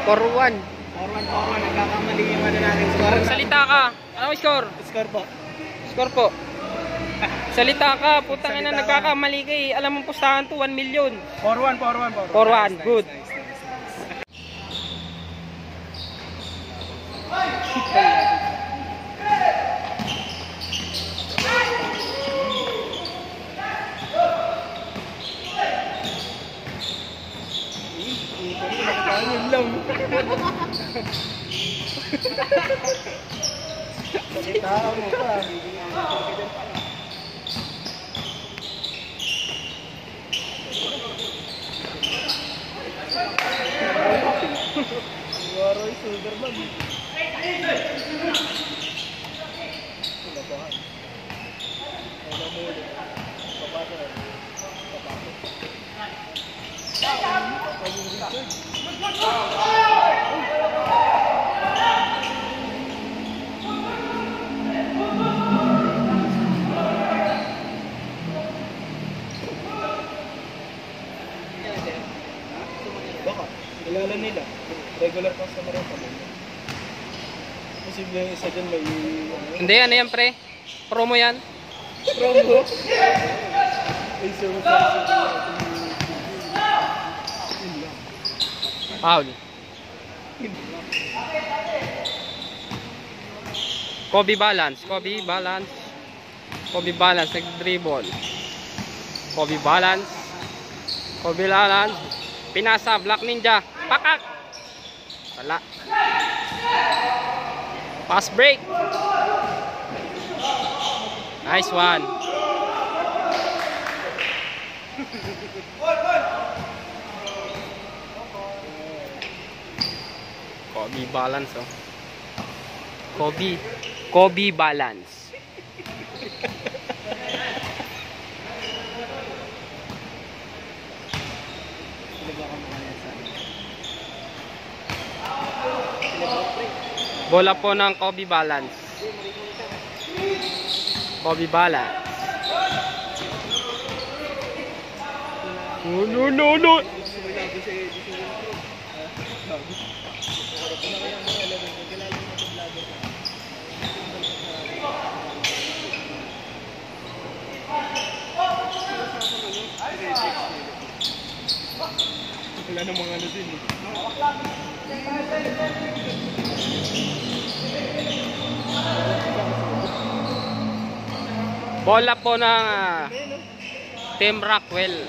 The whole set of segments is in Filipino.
4-1. 4-1, nagkakamali yung ano natin. Salita ka. Anong score? Score po. Score po. Salita ka. Putang ina, nagkakamali ka eh. Alam mo pustahan to, 1 million. 4-1. 4-1. Good. Salita mo pa. Waroy Silverman. Labahan. Wala mo ulit. Papasok. Baka, kilala nila. Regular customer yung pala. Posible yung isa dyan may... Hindi, ano yan pre? Promo yan? Promo? Ay, so Foul. Kobe Balance. Nag-dribble. Kobe Balance. Pinasa, Black Ninja. Pakak. Wala. Pass break. Nice one. Kobe Balance, oh. Kobe Balance. Bola po ng Kobe Balance. No. Wala namang ano din eh. Bola po ng Team Rockwell.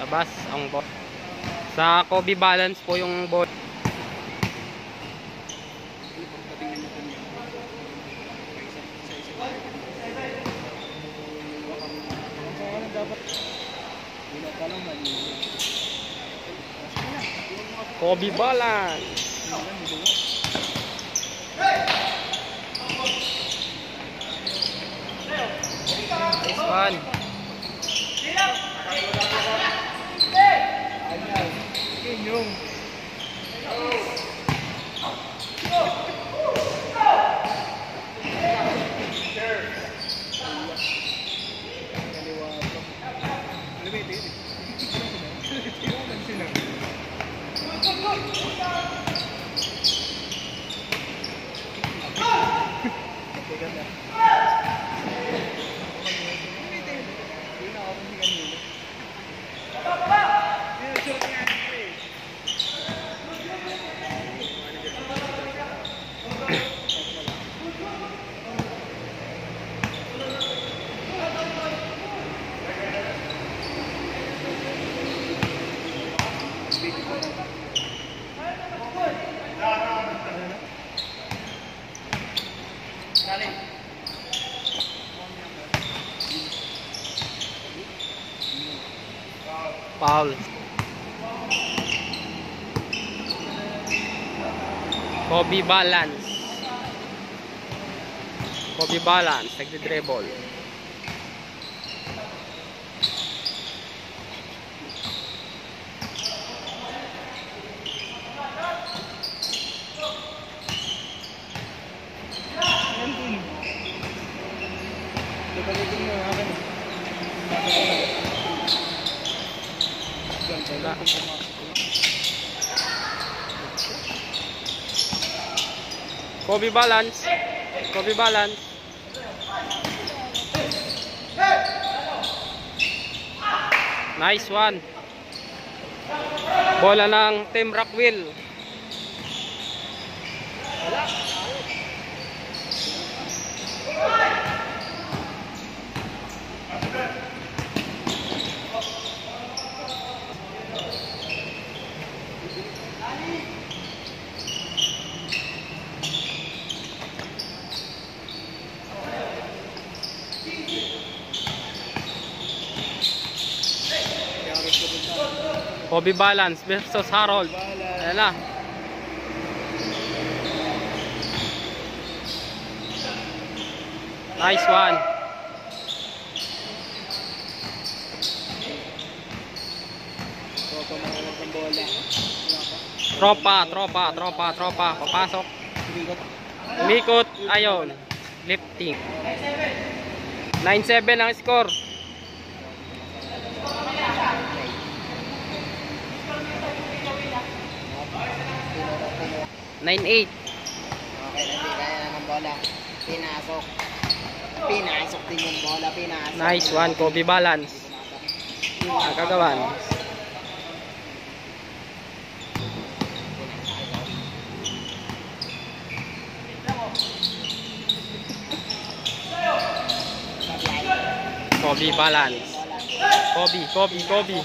Labas ang ball. Sa Kobe Balance po yung ball. Kobe Balance. Nice one. Foul. Kobe Balance, nagdi-dribble. Wala. Kobe balance. Kobe balance. Nice one. Bola ng Team Rockwell. Kobe balance versus Harold. Ayan na. Nice one. Tropa. Papasok. Umikot. Ayun. Lifting. 9-7 ang score. 9-8. Okay, kaya ng bola. Pinasok. Pinasok din yung bola. Pinasok. Nice one, Kobe balance. Ang kagawan. Kobe balance. Kobe.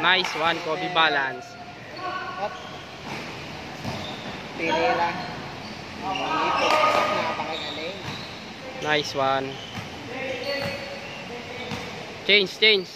Nice one, Kobe balance. Hop. Pili lang. Napakagaling. Nice one. Change.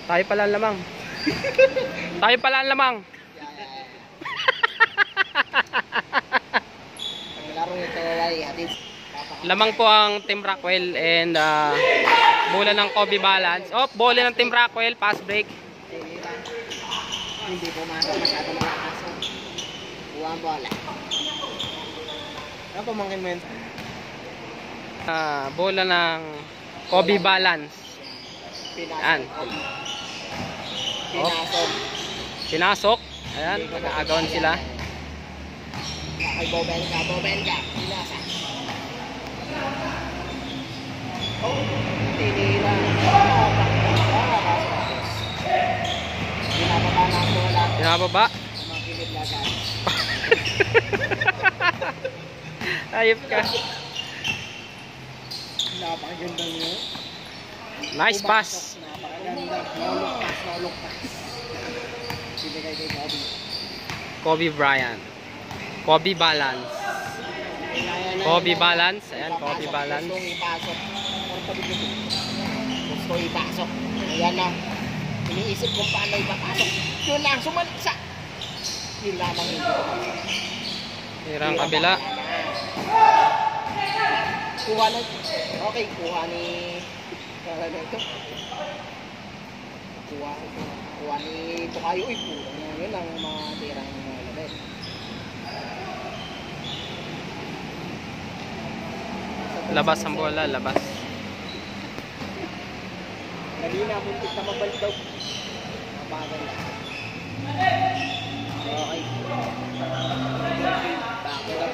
Tayo pala ang lamang. Ang laro nito ay atin. Lamang po ang Team Rockwell and bola ng Kobe balance. Bola ng Team Rockwell, pass break. Pili lang. Hindi pumasok masyado malakas. Buha ang bola. Ano pamangkin mo yun? Bola ng Kobe balance. Yan. Pinasok. Ayan, nag-aagawan sila. Ay, Bobel ka. Pinasok. Pili lang. Pinababa na ang bola. Pinababa. Mga kilid lagan. Ayop ka. Napakaganda niyo. Nice pass. Napakaganda. Naulok pass. Binigay kay Bobby. Kobe Bryant. Kobe balance. Kobe balance. Ayan, Kobe balance. Gusto ipasok. Ayan na. Iniisip kung paano ipapasok. Yun lang, sumaliksa. Yun lamang hindi ipapasok. Hirang kabila. Kuha na. Okay, kuha ni... Kuha ni Tokayo. Uy, kuha niya. Yun ang mga tirang mga labet. Labas ang bola, labas. Kanina, muntik na mabalik daw. Mabagal lang. Okay.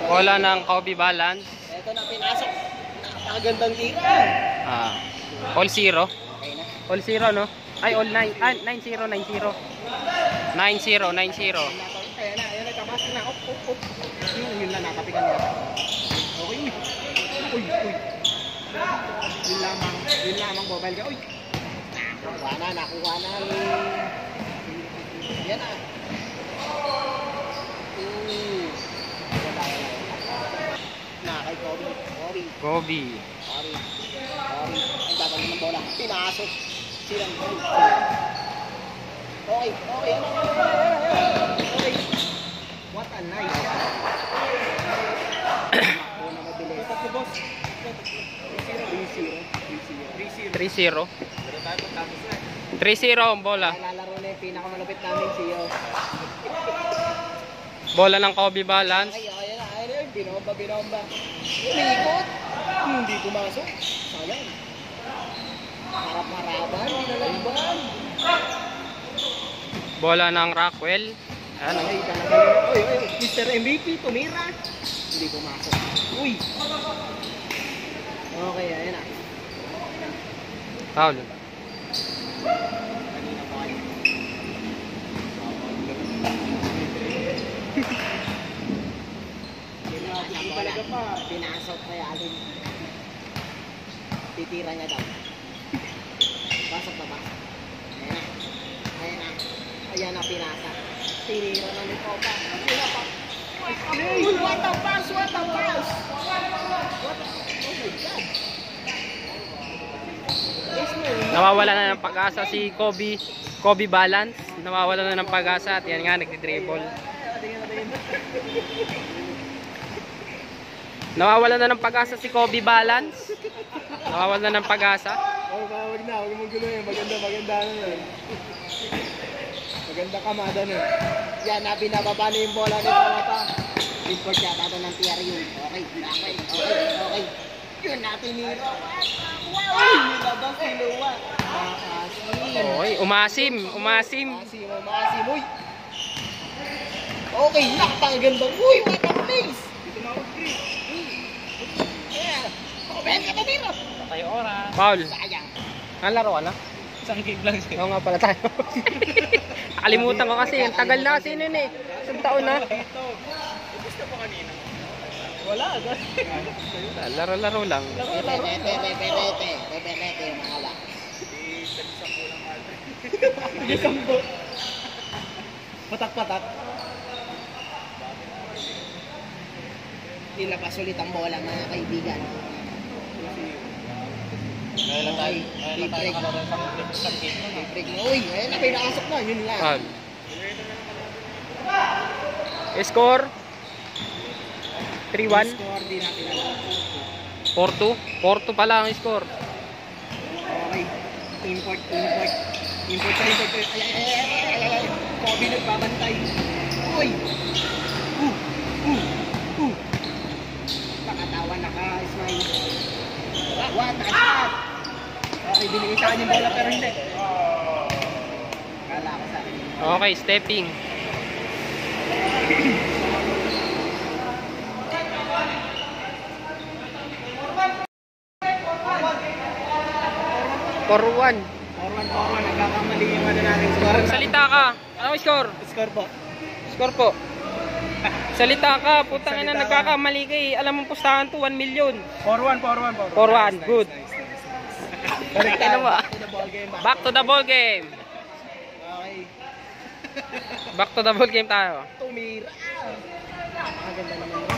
Bola ng Kobe balance. Ito na, pinasok. Napakagandang tira. All 0. Okay na. All 0, no? Ay, all 9. 9-0. 9-0. 9-0. Ayan na, kapasok na. Up. Yun lang, nakapigan niya. Okay, uy. Yun lamang, mobile ka. Uy. Nakuha na. Yan na. Wala. Na, kay Kobe. Ang babalik ng bola. Pinasok. Silang goal. Okay. What a nice shot. Bola mabilis. Si boss. 3-0. 3-0 ang bola. Lalaro na yung pinakamalupit namin siyo. Bola ng Kobe balance. Ayun. Binomba. Umikot. Hindi pumasok. Sayang. Harap-harapan. Hindi nalagban. Bola ng Rockwell. Ano? Ay, talaga. Oy, Mr. MVP, tumira. Hindi pumasok. Uy! Okay, ayan na. Foul. Kanina pa kayo. Talaga pa. Pinasok kay Alvin. Titira niya daw. Pasok na ba? Ayan na. Ayan na. Ayan na, pinasa. Tinira na ni Copa. Ayan na pa. What a pass! What a pass! What a... Oh my God! Yes, no. Nawawala na ng pag-asa si Kobe Balance. Nawawala na ng pag-asa at yan nga nagdi-dribble. Nawawala na ng pag-asa si Kobe Balance. Nawawala na ng pag-asa. Oh, wag na. Huwag mong gulo yun. Maganda na yun. Maganda kamada na. Yan na, binababa na yung bola ni Copa. Import yata ito ng TRU. Okay, okay. Yun natin nila. Wow! Nilabang sinuwa. Oy, umasim. Maasim. Uy! Okay, nakapagandang. Uy, what a place! Dito na ako, Chris. Yeah. Oh, Ben, ka dito. Tayo oras. Foul. Sayang. Ang laro ka na? Isang game lang siya. Oo nga pala tayo. Nakalimutan ko kasi. Ang tagal na kasi nun eh. Isang taon na. Dito. Ubus ka pa kanina. Wala. Laro-laro lang. Bebe, yung mahala. Sampo. Patak-patak. Nilabas ulit ang bola, mga kaibigan. Okay, break. Break mo. Uy, ayun na, may nakasok na. Yun lang. Foul. Score? 3-1? Score din natin alam. 4-2? 4-2 pala ang score. Okay. Import. Ay. Kobe nagbabantay. Uy! Nakatawan na ka, Ismail. What a shot! Okay, binigitaan yung bola pero hindi. Kala ko sa akin. Okay, stepping. For 1. 4-1, nagkakamali yung ano natin score. Salita ka. Anong score? Score po. Score po. Salita ka. Putang ina, nagkakamali ka eh. Alam mo pustahan to 1 million. 4-1. 4-1. Good. Correct Ano ba? Back to the ball game. Back to the ball game. Okay. Back to the ball game tayo. Tumira. Napakaganda naman yun.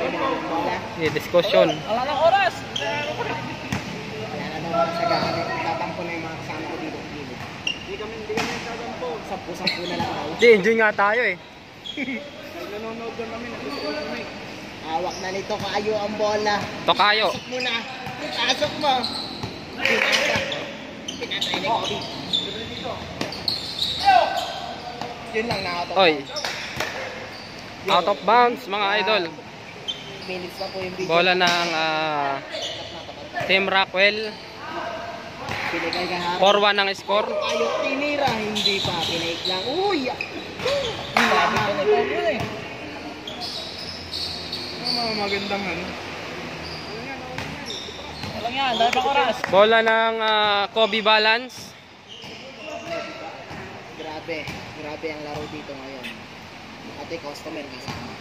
Bola. Discussion. Wala na oras. Wala na daw sa gamit. Tatampo na yung mga kasama ko dito. Hindi kami nagtatampo. 10-10 na lang daw. Hindi, enjoy nga tayo eh. Nanonood doon kami. Nagtutuloy kami. Hawak na nito kayo ang bola. Tokayo. Pasok mo na. Pasok mo. Pinatay ni Kobe. Yun lang nakatok. Oy. Out of bounds mga idol. Minutes na po yung video. Bola ng Team Rockwell. Binigay ka harap. 4-1 ang score. Ayaw tinira. Hindi pa. Pinaik lang. Uy! Sabi ko na Kobe eh. Mga magandang ano. Walang yan. Dahil pang oras. Bola ng Kobe Balance. Grabe ang laro dito ngayon. Pati customer kasama.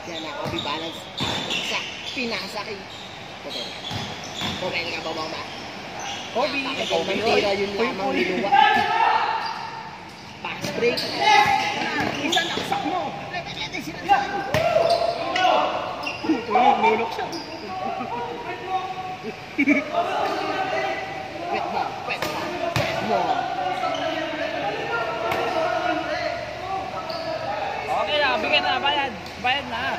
Yan na, Kobe Balance. Sa pinasa kay Kobe. Kobe ka ba? Kobe. Kobe yun lamang niluwa. Pass break. Isa naksak mo. Lete sila sa'yo. Nulok siya. Pwet mo. Okay na, bigyan na, bayad. Bayad na.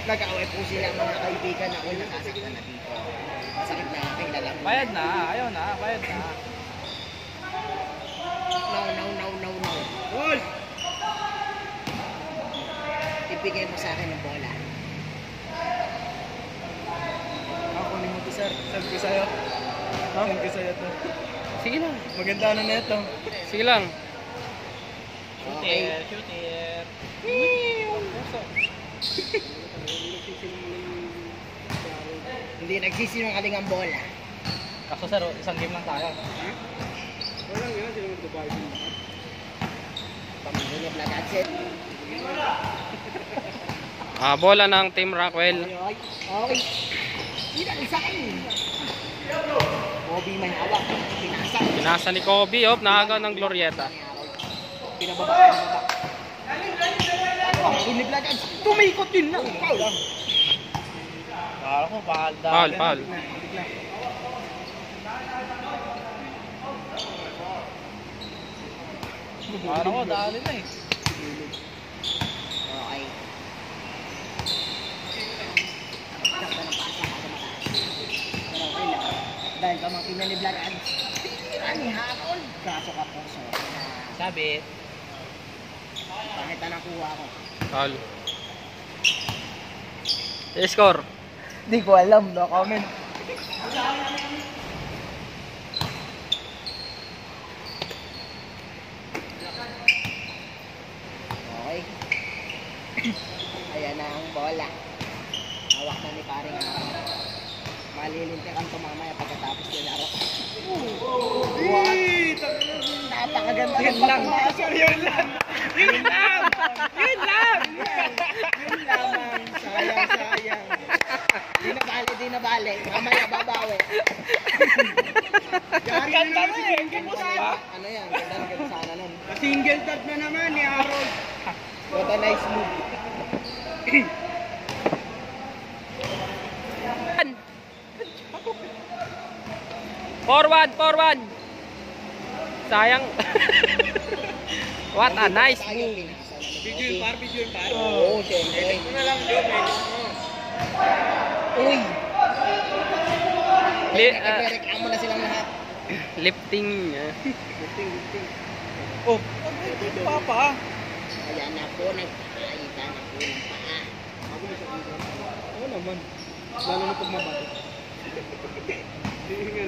Nag-away po sila mga kaibigan. Ako nakasaktan na dito. Sakit na aking lalang. Bayad na, ayaw na, bayad na. No. Ball! Ibigay mo sa akin ng bola. Ako ni mo to sa sir. Send ko sa'yo. Send ko sa'yo to. Sige lang. Maganda na neto. Sige lang. Okay. Shooter. Hindi nagsisinungaling ang bola. Kaso sir, isang game lang tayo. Walang yun, sila mag-Barbie. Pamilya Black Adset. Bola ng Team Rockwell. Okay. Hindi na isa kayo. Bobby may hawak. Pinasa. Pinasa ni Kobe, nakagaw ng Glorieta. Pinababa. Ini Black Adset. Tumikot din lang. Foul. Kala ko, bakal Foul. Kala ko, dali na eh. Okay. Sakta ng pasa kada mataas. Pero okay lang. Dahil pamangkin na ni Black Adset. Tira ni Harold. Kaso ka po, so. Sabit. Bakit na nakuha ko? Foul. Score. Di ko alam, no comment. Okay. Ayan na ang bola. Hawak na ni paring Harold. Malilintikan to mamaya pagkatapos yung laro. Napakaganda ng pagpasok. Yun lang. Yun lamang. Sayang. Di na bali. Mamaya babawi. Ganda na eh. Ano yan? Ganda sana nun. Single tap na naman ni Harold. What a nice move. Forward. Sayang. What a nice move. Video yung par. Oo, siyempre. Ito na lang yun eh. Uy! Li- mo na silang lahat. Lifting. Oh, papa. Ayan na po, nagkakaitan na po ng paa. Oo naman. Lalo na pag mabato.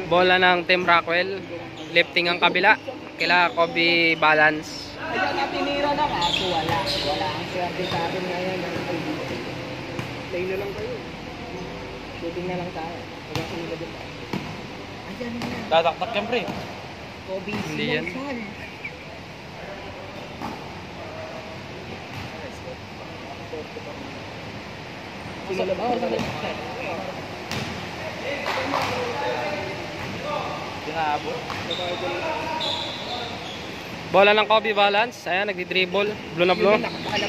Bola ng Team Rockwell. Lifting ang kabila. Kila Kobe balance. Ayan na, tinira na kaso wala. Wala ang swerte sa atin ngayon. Play na lang kayo. Shooting na lang tayo. Wala kang nilagay pa. Ayan na. Dadaktak yan pre. Kobe, Hindi yan. sinasal. Pinabot. Bola ng Kobe balance. Ayan, nagdi-dribble. Blue na blue.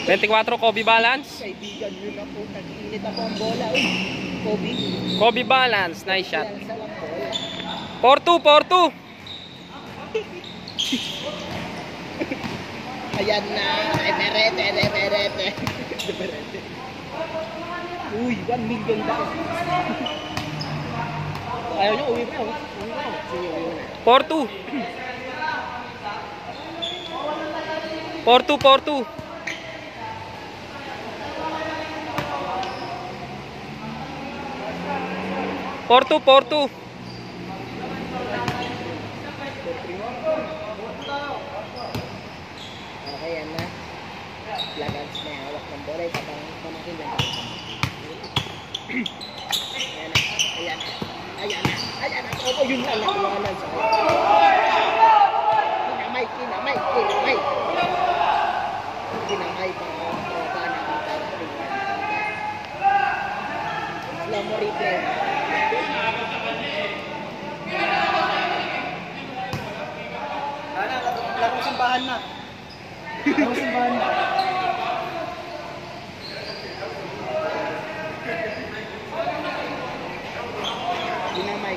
24 Kobe balance. Kaibigan yun na po. Nag-init ako ang bola. Uy, Kobe. Kobe balance. Nice shot. Yan sa lang bola. 4-2. Ayan na. Emerete. Uy, 1 million daw. Ayaw nyo, uwi mo. Sige, uwi mo na. 4-2. 4-2. 4-2. Okay, yan na. Lagans na hawak ng bola. Ito parang pamakin lang. Ayan na. Opo, yun lang. Nakuha lang sa Kinamay. Kinamay pa. Tropa na ang tarating. Slow mo replay. Larong simbahan na. Kinamay.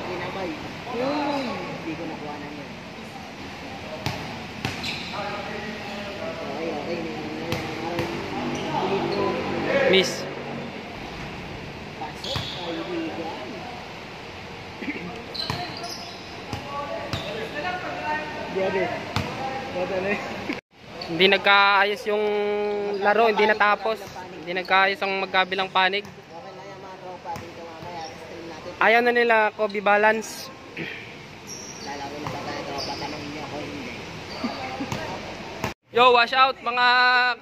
Uy, hindi ko nakuha na yun. Okay. Miss. Pasok, kaibigan. Brother na eh. Hindi nagkaayos yung laro. Hindi natapos. Hindi nagkaayos ang magkabilang panig. Okay na yan mga tropa. Dito mamaya. Stream natin Ayaw na nila Kobe Balance. Lalawin na ba tayo tropa? Tanong niyo ako hindi. Yo, wash out mga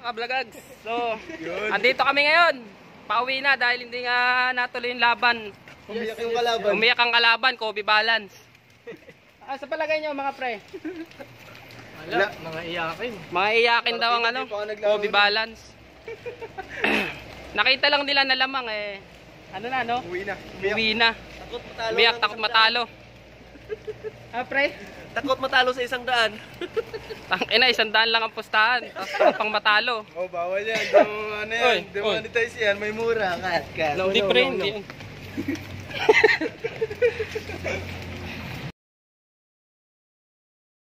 kablagags. So, andito kami ngayon. Pauwi na dahil hindi nga natuloy yung laban. Umiyak yung kalaban. Umiyak ang kalaban, Kobe Balance. Sa palagay nyo mga pre? Wala, mga iyakin. Mga iyakin daw ang ano, Hindi pa ako naglaro Kobe nun. Balance. Nakita lang nila na lamang eh. Ano na no? Uwi na. Uwi na. Takot matalo. Umiyak, takot matalo. Pre? Takot matalo sa 100. Tangina, 100 lang ang pustahan. Tapos pang matalo. Oh, bawal yan. Ano Oy, yan? Demonetize yan. May mura. Kat. Hindi pre, hindi.